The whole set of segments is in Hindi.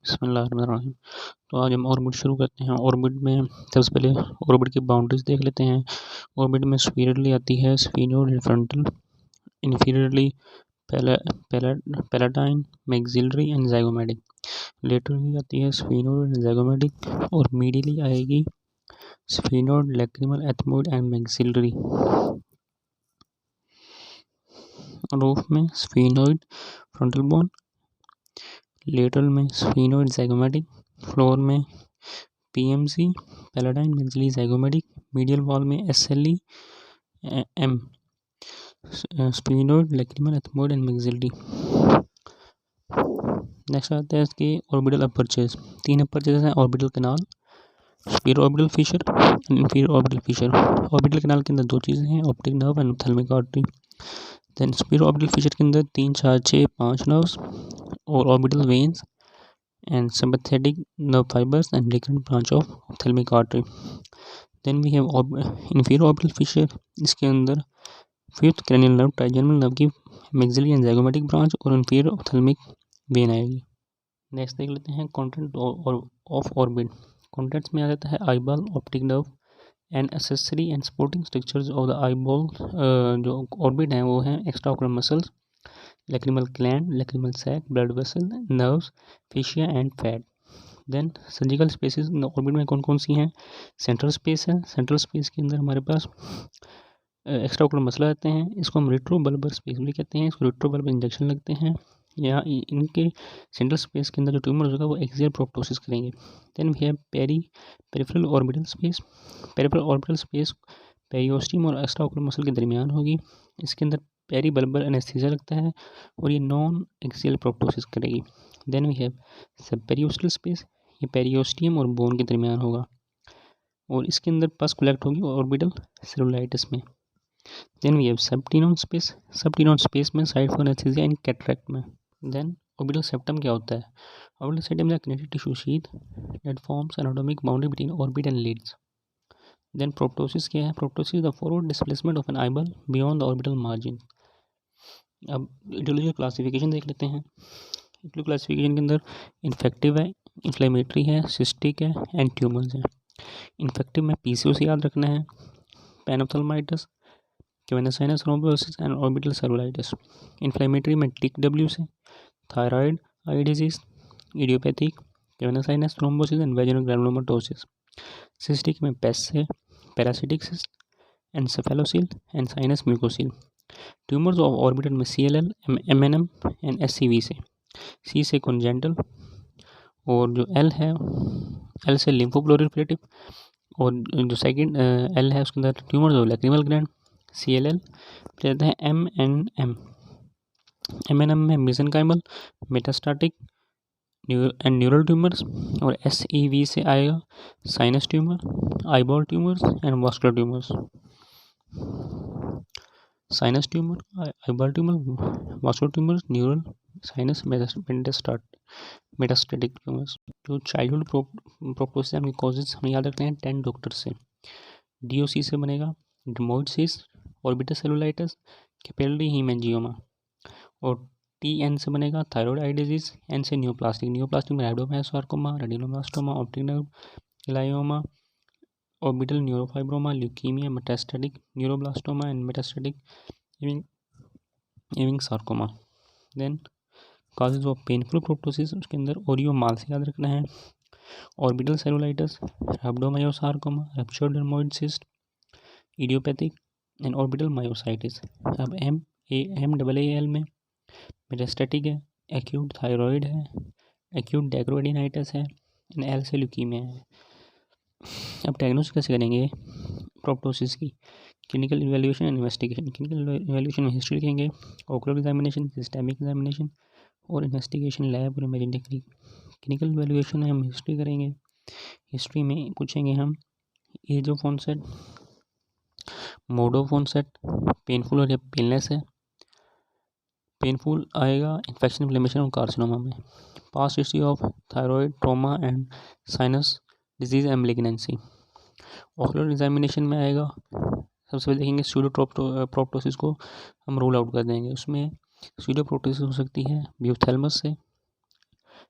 बिस्मिल्लाहिर्रहमानिर्रहीम। तो आज हम ऑर्बिट शुरू करते हैं। ऑर्बिट में सबसे पहले ऑर्बिट की बाउंड्रीज देख लेते हैं। ऑर्बिट में स्फीयरली आती है sphenoid, frontal, inferiorly palatine, maxillary and zygomatic. Laterally आती है स्फीनोइड एंड ज़ाइगोमेटिक और मीडियली आएगी sphenoid, lacrimal, ethmoid and maxillary. Roof में स्फीनोइड, फ्रंटल बोन, लेटरल में स्फीनोइड, ज़ाइगोमेटिक, फ्लोर में PMC, palatine, maxillary, zygomatic, medial wall में SLE, M, sphenoid, lacrimal, ethmoid and maxillary. Next आता है इसकी ऑर्बिटल अपर्चर्स। 3 अपर्चर्स हैं orbital canal, superior orbital fissure and inferior orbital fissure. Orbital canal के अंदर 2 चीज़ें हैं, optic nerve and ophthalmic artery. Then superior orbital fissure के अंदर 3, 4, 6, 5 नर्व्स और orbital veins and sympathetic nerve fibers and recurrent branch of ophthalmic artery. Then we have inferior orbital fissure. इसके अंदर 5th cranial nerve, trigeminal nerve की maxillary and zygomatic branch और inferior ophthalmic vein आएगी। नेक्स्ट देख लेते हैं कंटेंट ऑफ ऑर्बिट। कंटेंट्स में आ जाता है eyeball, optic nerve and accessory and supporting structures of the eyeball. जो ऑर्बिट हैं वो हैं extra ocular muscles, lacrimal gland, lacrimal sac, blood vessel, nerves, fascia and fat. Then surgical spaces orbit में कौन कौन सी हैं? सेंट्रल स्पेस है। सेंट्रल स्पेस के अंदर हमारे पास एक्स्ट्रा ऑकुलर मसल आते हैं, इसको हम रेट्रोबल्बर स्पेस भी कहते हैं। इसको रेट्रोबल्बर इंजेक्शन लगते हैं या इनके सेंट्रल स्पेस के अंदर जो ट्यूमर होगा वो एक्सियल प्रोप्टोसिस करेंगे। Then we have peripheral orbital space. Peripheral orbital space periosteum और एक्स्ट्रा ऑकुलर मसल के दरमियान होगी। इसके अंदर पेरीबल्बर एनेस्थीसिया लगता है और ये नॉन एक्सियल प्रोप्टोसिस करेगी। Then we have sub periosteal space, ये पेरियोस्टियम और बोन के दरमियान होगा और इसके अंदर पस कलेक्ट होगी ऑर्बिटल सेलुलाइटिस में। Then we have subtenon space, subtenon space में side for anesthesia in cataract में। देन ऑर्बिटल सेप्टम क्या होता है? Orbital septum is connected tissue sheath that forms anatomic boundary between orbit and lids. Then proptosis क्या है? Proptosis the forward displacement of an eyeball beyond the orbital margin. अब इटियोलॉजी क्लासिफिकेशन देख लेते हैं। इटियोलॉजी क्लासिफिकेशन के अंदर इन्फेक्टिव है, इन्फ्लेमेटरी है, सिस्टिक है एंड ट्यूमर्स है। इन्फेक्टिव में पीसीओसी याद रखना है, panophthalmitis, cavernous sinus thrombosis and orbital cellulitis. Inflammatory में टिक से, thyroid eye disease, idiopathic, cavernous sinus thrombosis and Wegener granulomatosis. Cystic में पेस्ट से, parasitic cyst, encephalocele and sinus mucocele. Tumours of orbital में CLL, MNM एंड SCV से। C से कॉन्जेंटल और जो L है L से लिम्फोप्रोलिफरेटिव और जो सेकंड L है उसके अंदर tumours of lacrimal gland. CLL रहता है MNM। MNM में mesenchymal, metastatic and neural tumours और SEV से आएगा sinus tumour, eyeball tumours and vascular tumours. Sinus tumour, eyeball tumour, vascular tumours, neural, sinus, metastatic tumours. जो चाइल्डहुड प्रोप्टोसिस के कॉजेज हम याद रखते हैं 10 डॉक्टर से। DOC से बनेगा dermoid cyst, orbital cellulitis, capillary haemangioma और TN से बनेगा थायराइड आई डिजीज। N से न्यूप्लास्टिक में rhabdomyosarcoma, retinoblastoma, optic nerve glioma, orbital neurofibroma, leukaemia, metastatic neuroblastoma and metastatic Ewing sarcoma. Then causes of painful proptosis उसके अंदर ओरियोमाल से याद रखना है, orbital cellulitis, rhabdomyosarcoma, ruptured dermoid cyst, idiopathic and orbital myositis. अब MAAL में मेटास्टैटिक है, एक्यूट थायराइड है, एक्यूट डेक्रोएडिनाइटिस है एंड L से ल्यूकीमिया है। अब डायग्नोसिस कैसे करेंगे प्रोप्टोसिस की? Clinical evaluation and investigation. Clinical evaluation में हिस्ट्री लिखेंगे, ओकुलर एग्जामिनेशन, सिस्टेमिक एग्जामिनेशन और इन्वेस्टिगेशन लैब और इमेजिंग टेक्निक। क्लिनिकल इवैल्यूएशन में हम हिस्ट्री करेंगे। हिस्ट्री में पूछेंगे हम age of onset, mode of onset, painful और या पेनलेस है। पेनफुल आएगा इन्फेक्शन, इन्फ्लेमेशन और कार्सिनोमा में। Past history of thyroid, trauma and sinus disease and malignancy. Ocular examination में आएगा, सबसे पहले देखेंगे स्यूडो प्रोप्टोसिस को हम रूल आउट कर देंगे। उसमें स्यूडो प्रोप्टोसिस हो सकती है ब्यूथेल्मस से,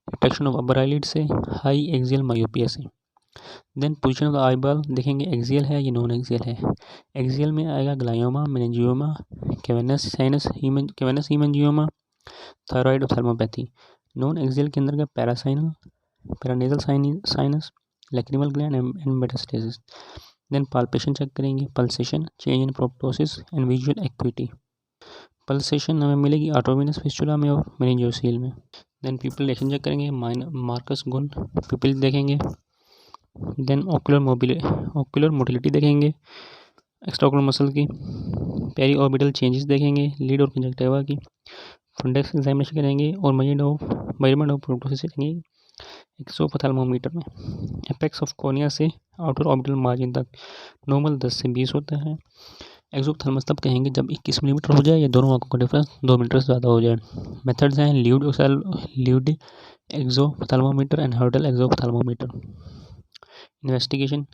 रिफ्लेक्शन ऑफ अपर आईलिड से, हाई एक्सियल मायोपिया से। Then position of the eye ball देखेंगे, एक्सियल है या नॉन एक्सियल है। एक्सियल में आएगा glioma, meningioma, cavernous haemangioma, thyroid और थर्मोपैथी। नॉन एक्सियल के अंदर का पैरासाइनल, paranasal sinus, lacrimal gland and metastasis. Then palpation check करेंगे, pulsation, change in proptosis and visual acuity. Pulsation हमें मिलेगी आर्टोवेनस फिस्टुला में और मेनिंजियोसील में। देन पिपिलेशन चेक करेंगे, मार्कस गुण पिपिल देखेंगे। देन ओकुलर मोटिलिटी देखेंगे, एक्स्ट्राओकुलर मसल की। पेरी ऑर्बिटल चेंजेस देखेंगे, लीड और कंजक्टिवा की। फंडेक्स एग्जामिनेशन करेंगे और मेजरमेंट ऑफ प्रोप्टोसिस देखेंगे एक्सोपथेल्मोमीटर में। एपेक्स ऑफ कोर्निया से आउटर ऑर्बिटल मार्जिन तक नॉर्मल 10 से 20 होता है। एक्सोपथेल्मस तब कहेंगे जब 21 मिलीमीटर हो जाए या दोनों आंखों का डिफरेंस 2 मीटर से ज़्यादा हो जाए। मेथड्स हैं Luedde exophthalmometer and Hertel exophthalmometer. Investigation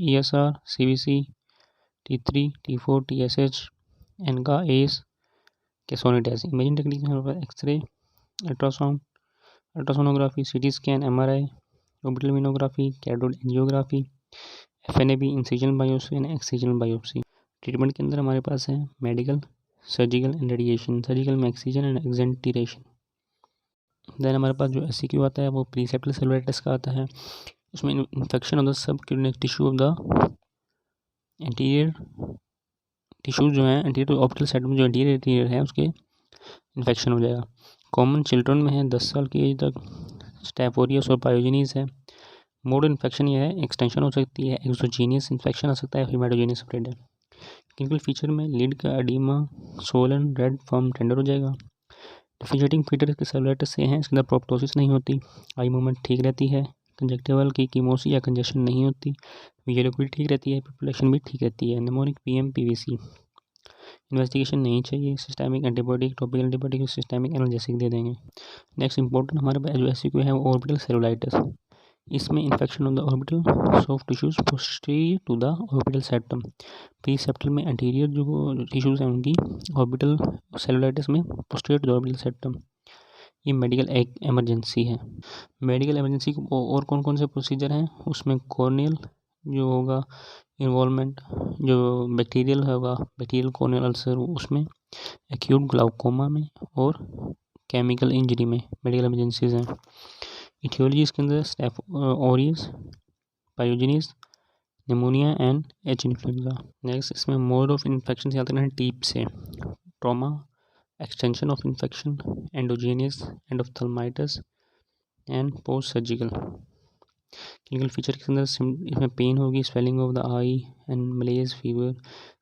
ESR, CBC, T3, T4, TSH, ANCA, एस, कैसोनिटाइज। इमेजिंग टेक्निक में xray, ultrasonography, CT scan, MRI, orbital venography, cathode angiography, FNAB, incisional biopsy and excisional biopsy. Treatment के अंदर हमारे पास है medical, surgical and radiation. Surgical में एक्सिजन एंड एक्सेंटेशन। देन हमारे पास जो SCQ आता है वो प्रीसेप्टल सेलुलाइटिस का आता है। उसमें infection of the subcutaneous tissue of the anterior tissue जो है, एंटीरियर ऑप्टिकल साइड में जो एंटीरियर है उसके इन्फेक्शन हो जाएगा। कॉमन चिल्ड्रन में है 10 साल की एज तक। स्टेप ओरियस और पायोजेनिस है। मोड इन्फेक्शन ये है, एक्सटेंशन हो सकती है, एक्सोजीनियस इन्फेक्शन आ सकता है, हेमाटोजेनियस स्प्रेड है। क्लिनिकल फीचर में लीड का oedema, Solan, red, firm, tender हो जाएगा। डिफरेंशिएटिंग फीचर इसके सेलुलाइटिस से हैं, इसके अंदर प्रोप्टोसिस नहीं होती, आई मूवमेंट ठीक रहती है, कंजक्टिवल की कीमोसी या कंजेशन नहीं होती, विजुअल एक्यूटी ठीक रहती है, पॉपुलेशन भी ठीक रहती है। Mnemonic PM PVC। इन्वेस्टिगेशन नहीं चाहिए, systemic antibiotic, topical antibiotic, systemic analgesic दे देंगे। नेक्स्ट इंपॉर्टेंट हमारे पास जो SCQ है वो ऑर्बिटल सेलुलाइटिस। इसमें infection of the orbital soft tissues posterior to the orbital septum. Preseptal में एंटीरियर जो टिश्यूज हैं उनकी, ऑर्बिटल सेलुलाइटिस में posterior to the orbital septum. ये मेडिकल एक एमरजेंसी है। मेडिकल एमरजेंसी और कौन कौन से प्रोसीजर हैं उसमें कॉर्नियल जो होगा इन्वॉल्वमेंट, जो बैक्टीरियल होगा बैक्टीरियल कॉर्नियल अल्सर उसमें, एक्यूट ग्लाउकोमा में और केमिकल इंजरी में मेडिकल एमरजेंसीज हैं। इटियोलॉजी इसके अंदर staph aureus, pyogenes, pneumonia and H influenza. Next इसमें मोड ऑफ इन्फेक्शन से आते हैं टीप से, trauma, extension of infection, endogenous endophthalmitis and post surgical. Clinical feature के अंदर इसमें पेन होगी, swelling of the eye and malaise, fever,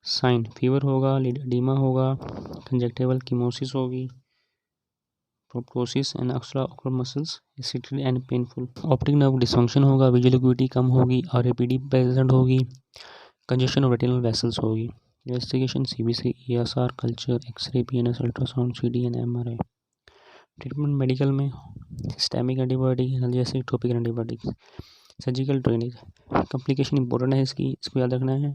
sign fever होगा, एडिमा होगा, कंजक्टिवल कीमोसिस होगी, proptosis and extraocular muscles excited and painful. Optic nerve dysfunction होगा, विजुअल एक्यूटी कम होगी, RAPD प्रेजेंट होगी, कंजेशन ऑफ रेटिनल वेसल्स होगी। Investigation CBC, ESR, culture, xray, PNS, ultrasound, CD and MRI। Treatment medical में systemic antibiotic, analgesic, topical antibiotics. Surgical drainage complication important है इसको याद रखना है।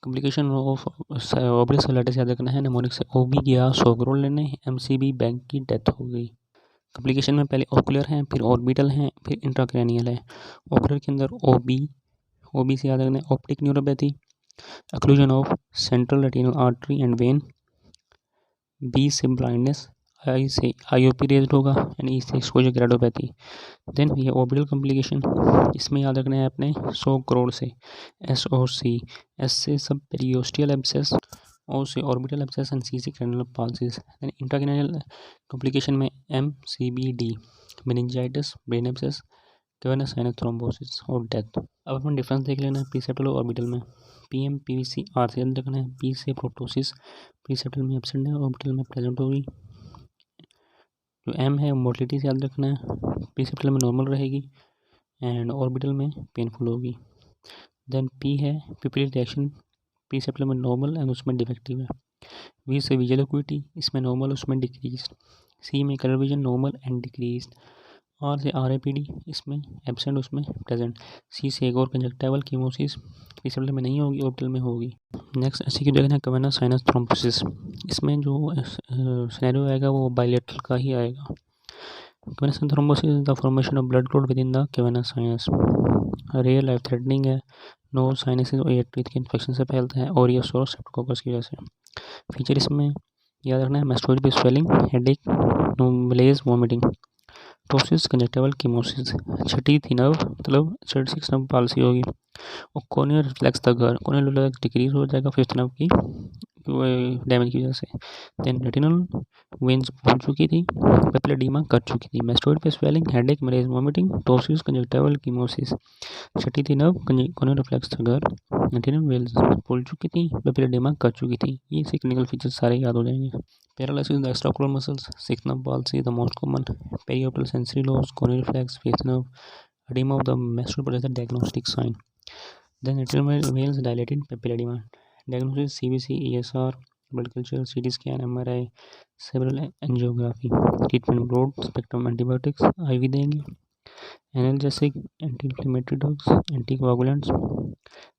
कम्प्लिकेशन ऑफ ऑर्बिटल सेलुलाइटिस याद रखना है। निमोनिक से OB गया 100 करोड़ लेने, MCB बैंक की डेथ हो गई। कम्प्लिकेशन में पहले ओकुलर हैं, फिर ऑर्बिटल हैं, फिर इंट्राक्रैनियल है। ओकुलर के अंदर OB से याद रखना है, optic neuropathy, occlusion of central retinal artery and when. B से ब्लाइंडनेस, I से IOP रेज्ड होगा एंड E से एक्सपोजर ग्रेडोपैथी। देन ये ऑर्बिटल कम्प्लिकेशन, इसमें याद रखना है अपने 100 करोड़ से S और C। S से सब पेरियोस्टियल एब्सेस, O से ऑर्बिटल एब्सेस एंड C से क्रैनियल पाल्सिस। देन इंट्राक्रैनियल कम्प्लिकेशन में MCBD, meningitis, brain abscess, cavernous sinus thrombosis और डेथ। अब अपन डिफरेंस देख लेना है प्रीसेप्टल और ऑर्बिटल में। PM PVC R से याद रखना है, P से प्रोप्टोसिस प्रीसेप्टल में एब्सेंट है, ऑर्बिटल में प्रेजेंट होगी। जो M है मोटिलिटी से याद रखना है, प्रीसेप्टल में नॉर्मल रहेगी एंड ऑर्बिटल में पेनफुल होगी। देन P है पिपिलरी रिएक्शन, प्रीसेप्टल में नॉर्मल एंड उसमें डिफेक्टिव है। V से विजुअल एक्यूटी, इसमें नॉर्मल उसमें डिक्रीज। C में colour vision normal and decrease R से RAPD इसमें एब्सेंट, उसमें प्रेजेंट। सी से एक और कंजक्टिवल कीमोसिस पीसीएल में नहीं होगी, ऑर्बिटल में होगी। नेक्स्ट ऐसी की जगह है कवेनस साइनस थ्रोम्बोसिस। इसमें जो सिनेरियो आएगा वो बायलेटरल का ही आएगा। Cavernous thrombosis is the formation of blood clot within the cavernous sinus. Rare life threatening है, नो साइनसिस और ईयर के इन्फेक्शन से फैलता है और ये सोर्स स्ट्रेप्टोकोकस की वजह से। फीचर इसमें याद रखना है, मैस्टोइड पे स्वेलिंग, हेडेक, मलेज, वॉमिटिंग। टोसिस कंजक्टिवल कीमोसिस, छठी थी नर्व मतलब 36 नर्व पालसी होगी और कॉर्नियल रिफ्लेक्स तक घर, कॉर्नियल रिफ्लेक्स डिक्रीज हो जाएगा फिफ्थ नर्व की डैमेज की वजह से। देन रेटिनल वेन्स फूल चुकी थी, पेपिलर एडीमा कर चुकी थी। मैस्टोइड पे स्वेलिंग, हेडेक, मलेज, वॉमिटिंग। टोसिस कंजक्टिवल कीमोसिस, छठी थी नर्व, कॉर्नियल रिफ्लेक्स तक घर, रेटिनल वेन्स फूल चुकी थी, पेपिलर एडीमा कर चुकी थी। ये से क्लिनिकल फीचर्स सारे याद हो जाएंगे। Paralysis in the extraocular muscles, sixth nerve palsy, the most common. Periorbital sensory loss, corneal reflex, fifth nerve, edema of the masturbator is the diagnostic sign. Then retinal veins dilated, papilla edema. Diagnosis CBC, ESR, blood culture, CT scan, MRI, cerebral angiography. Treatment broad spectrum antibiotics, IV देंगे, analgesic, anti-inflammatory drugs, anticoagulants,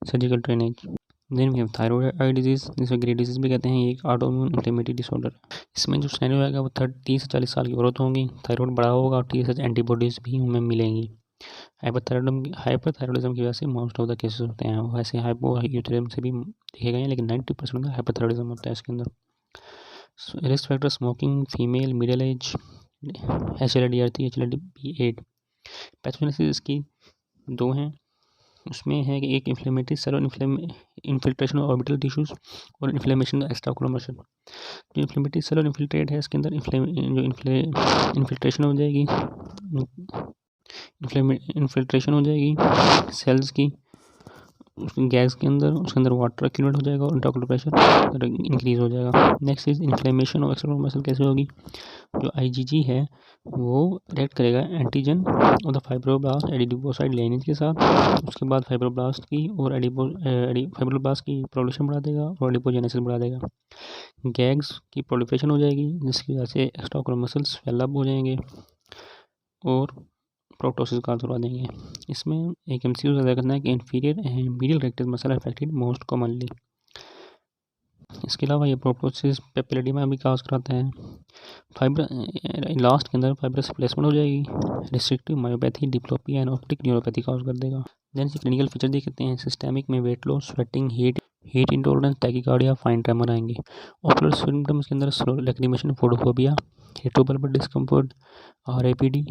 surgical drainage. Then we have thyroid eye disease, जिसे ग्रे डिजीज़ भी कहते हैं। ये एक ऑटोइम्यून इन्फ्लेमेटरी डिसऑर्डर। इसमें जो सिनेरियो आएगा वो 30 से 40 साल की औरत होंगी, थायराइड बड़ा होगा और TSH एंटीबॉडीज़ भी उनमें मिलेंगी। हाइपरथायरॉयडिज्म की वजह से मोस्ट ऑफ द केसेस होते हैं। वैसे हाइपोथायरॉयडिज्म से भी देखे गए हैं, लेकिन 90% का हाइपरथायरॉयडिज्म होता है इसके अंदर। Risk factor smoking, female, middle age, HLA-D3, HLA-B8। Pathogenesis इसकी दो हैं, उसमें है कि एक inflammatory cellular infiltration of orbital tissues और इन्फ्लेमेशन एक्स्ट्राओकुलर मसल। जो इन्फ्लेमेटरी सेलुलर इन्फिल्ट्रेट है इसके अंदर इन्फिल्ट्रेशन हो जाएगी, इन्फिल्ट्रेशन हो जाएगी सेल्स की गैस के अंदर, उसके अंदर वाटर एक्यूमुलेट हो जाएगा और इंट्राओकुलर प्रेशर इंक्रीज हो जाएगा। Next is inflammation of extraocular muscle. कैसे होगी? जो IgG है वो रिएक्ट करेगा एंटीजन और द फाइब्रोब्लास्ट एडिपोसाइट लाइनेज के साथ। उसके बाद फाइब्रोब्लास्ट की और फाइब्रोब्लास्ट की प्रोडक्शन बढ़ा देगा और एडिपोजेनेसिस बढ़ा देगा। गैग्स की प्रोलिफरेशन हो जाएगी जिसकी वजह से एक्स्ट्राओकुलर मसल्स डेवलप हो जाएंगे और प्रोटोसिस का करवा देंगे। इसमें एक MCQ ज़्यादा करना है कि inferior and medial rectus muscle affected most commonly. इसके अलावा ये प्रोटोसिस पेपिलर एडीमा भी काज कराता है। लास्ट के अंदर फाइब्रस रिप्लेसमेंट हो जाएगी, restrictive myopathy, diplopia and optic neuropathy cause कर देगा। देन से क्लिनिकल फीचर देखते हैं। सिस्टेमिक में weight loss, sweating, heat intolerance, tachycardia, fine tremor आएंगे। ऑकुलर सिम्टम्स के अंदर लैक्रिमेशन, फोटोफोबिया, रेट्रोपल्बर डिस्कम्फर्ट, RAPD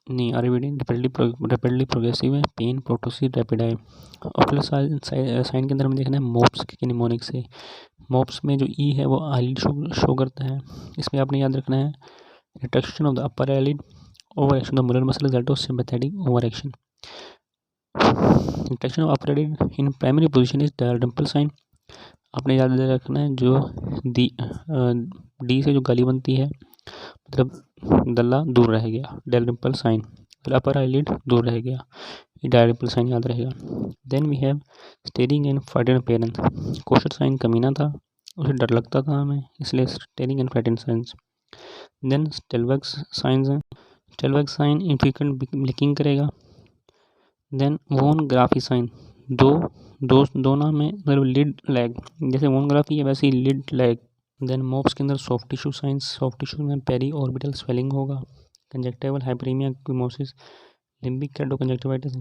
नहीं, रैपिडली प्रोग्रेसिव है, पेन, प्रोटोसिस, रैपिड है। ऑकुलर साइन के अंदर हमें देखना है मोप्स के निमोनिक से। मोप्स में जो ई है वो आईलिड शो करता है। इसमें आपने याद रखना है retraction of the upper eyelid, over action of Muller muscle, result of sympathetic over action. Retraction of upper eyelid in primary position is dimple sign. आपने याद रखना है जो डी से जो गली बनती है मतलब दल्ला दूर रह गया, डिम्पल साइन, अपर आईलिड दूर रह गया, ये डिम्पल साइन याद रहेगा। Then we have staring and frightened appearance. Kocher sign कमीना था, उसे डर लगता था हमें, इसलिए staring and frightened signs. Then Stellwag's signs हैं, स्टेलवेग्स साइन इनफ्रीक्वेंट ब्लिंकिंग करेगा। देन वोन ग्राफी साइन, दो नाम है, मतलब लिड लैग, जैसे वोन ग्राफी है वैसे ही लिड लैग। देन मोप्स के अंदर soft tissue signs, soft tissue में पेरी ऑर्बिटल स्वेलिंग होगा, conjunctival hyperaemia, chemosis, limbic keratoconjunctivitis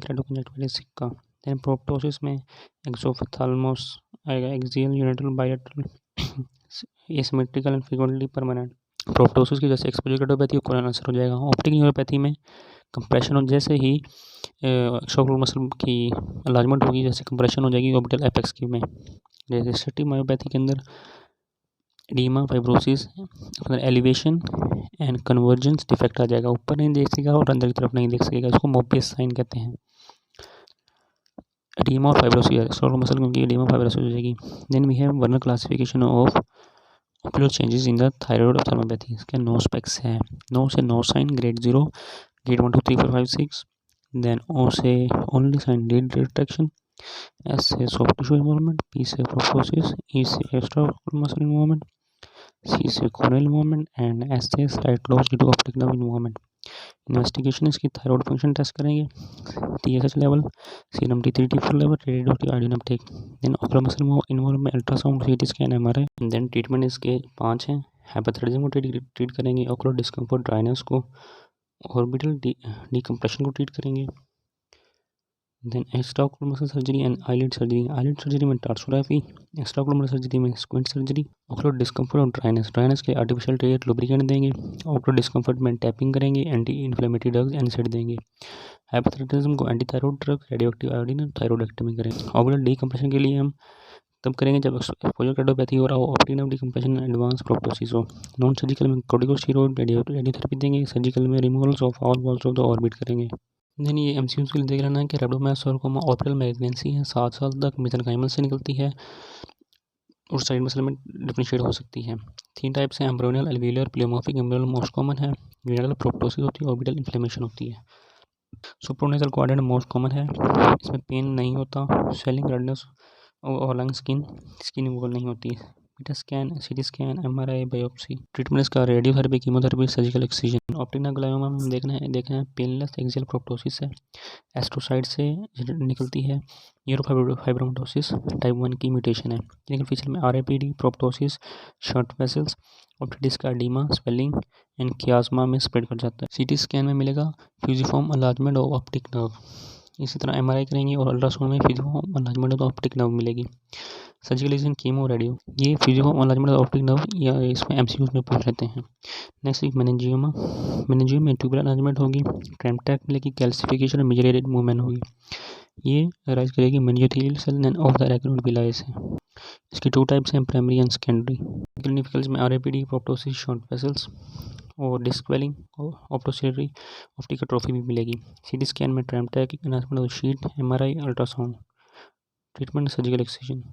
sicca. Then proptosis में एक्सोफथाल्मोस आएगा, एक्सियल, यूनिटल, bilateral, asymmetrical and frequently permanent. Proptosis की जैसे एक्सपोजर क्रेडोपैथी कोरोनल अल्सर हो जाएगा। ऑप्टिक न्यूरोपैथी में कंप्रेशन हो, जैसे ही एक्स्ट्राओकुलर मसल की अलार्जमेंट होगी जैसे कंप्रेशन हो जाएगी ऑर्बिटल एपेक्स की में। जैसे स्टेटिक मायोपैथी के अंदर oedema, fibrosis, elevation and convergence defect आ जाएगा, ऊपर नहीं देख सकेगा और अंदर की तरफ नहीं देख सकेगा, इसको मोबियस साइन कहते हैं। एडीमा और फाइब्रोसिस, एक्स्ट्राओकुलर मसल क्योंकि एडीमा फाइब्रोसिस हो जाएगी। Then we have Werner classification of ocular changes in the thyroid ophthalmopathy. इसके नो स्पेक्स है, नो से no sign grade 0, grade 1 2 3 4 5 6। Then O से only sign lid retraction, S से सॉफ्ट टिश्यू इन्वॉल्वमेंट, पी से प्रोप्टोसिस, ई से एक्स्ट्राओकुलर मसल इन्वॉल्वमेंट, सी से कोरनल इन्वॉल्वमेंट एंड एस से slight loss due to optic nerve involvement. Investigation इसकी थायराइड फंक्शन टेस्ट करेंगे, TSH level, serum T3 T4 level, radioactive iodine uptake, then ocular muscle involve में ultrasound, CT scan, MRI। Then treatment इसके 5 हैं। हाइपोथायराइडिज्म को ट्रीट करेंगे, ऑकुलर डिस्कम्फर्ट ड्राइनेस को, ऑर्बिटल डिकम्प्रेशन को ट्रीट करेंगे। Then extraocular muscle surgery and eyelid surgery में टार्सोग्राफी, एक्स्ट्राओकुलर मसल सर्जरी में स्क्विंट सर्जरी, ऑकुलर डिस्कम्फर्ट और ड्राइनेस के आर्टिफिशियल टेयर लुब्रिकेंट देंगे, ऑकुलर डिस्कम्फर्ट में टैपिंग करेंगे, एंटी इन्फ्लेमेटरी ड्रग्स एनसाइड देंगे। हाइपोथायराइडिज्म को anti thyroid drug, radioactive iodine और थायराइडोक्टमी करेंगे। ऑर्बिटल डिकम्प्रेशन के लिए हम तब करेंगे जब एक्सपोजर कार्डियोपैथी हो रहा हो, optic nerve decompression, advance proptosis हो। नॉन सर्जिकल में कॉर्टिकोस्टेरॉइड, रेडियोथेरेपी देंगे। सर्जिकल में removals of all walls of the orbit करेंगे। देन ये MCQs के लिए देख लेना है कि रैप्डोमायोसार्कोमा ऑर्बिटल मैलिग्नेंसी है, 7 साल तक मेसेनकाइमल से निकलती है और साइड मसल में डिफरेंशिएट हो सकती है। 3 टाइप्स हैं, एम्ब्रोनियल, एल्वियोलर, प्लेमोर्फिक। एम्ब्रोनियल मोस्ट कॉमन है, ग्रेनल प्रोप्टोसिस होती है, ऑर्बिटल इन्फ्लेमेशन होती है। सुप्रोनेजल क्वाड्रेंट मोस्ट कॉमन है, इसमें पेन नहीं होता, स्वेलिंग, रेडनेस और लंग स्किन रिमूवल नहीं होती है। Beta scan, CT scan, MRI, biopsy. Treatment इसका radiotherapy, chemotherapy, surgical excision. Optic nerve glioma में देखना है पेनलेस एक्सियल प्रोप्टोसिस है, एस्ट्रोसाइट से निकलती है, न्यूरोफाइब्रोमाटोसिस टाइप 1 की म्यूटेशन है। क्लिनिकल फीचर में RAPD, proptosis, short vessels, optic का एडीमा, स्वेलिंग एंड कियास्मा में स्प्रेड कर जाता है। CT स्कैन में मिलेगा fusiform enlargement of optic nerve. इसी तरह MRI करेंगे और अल्ट्रासाउंड में fusiform enlargement of optic nerve मिलेगी। Surgical lesion, chemo, radio. ये fusiform enlargement of optic nerve या इसमें MCQs में पूछ लेते हैं। नेक्स्ट एक मेनिंजियोमा में ट्यूबुलर अनलार्जमेंट होगी, ट्रैम्पटैक मिलेगी, कैल्सिफिकेशन और मेजरेटेड मूवमेंट होगी। ये राइज करेगी meningothelial cell and of the arachnoid villi से। इसकी 2 टाइप्स हैं, प्राइमरी एंड सेकेंडरी। क्लिनिकल्स में RAPD, प्रोप्टोसिस, शॉर्ट वेसल्स और डिस्क स्वेलिंग और ऑप्टोसिलरी ऑप्टिक एट्रोफी भी मिलेगी। CT स्कैन में tram track, enhancement of sheath, MRI, ultrasound. Treatment surgical excision.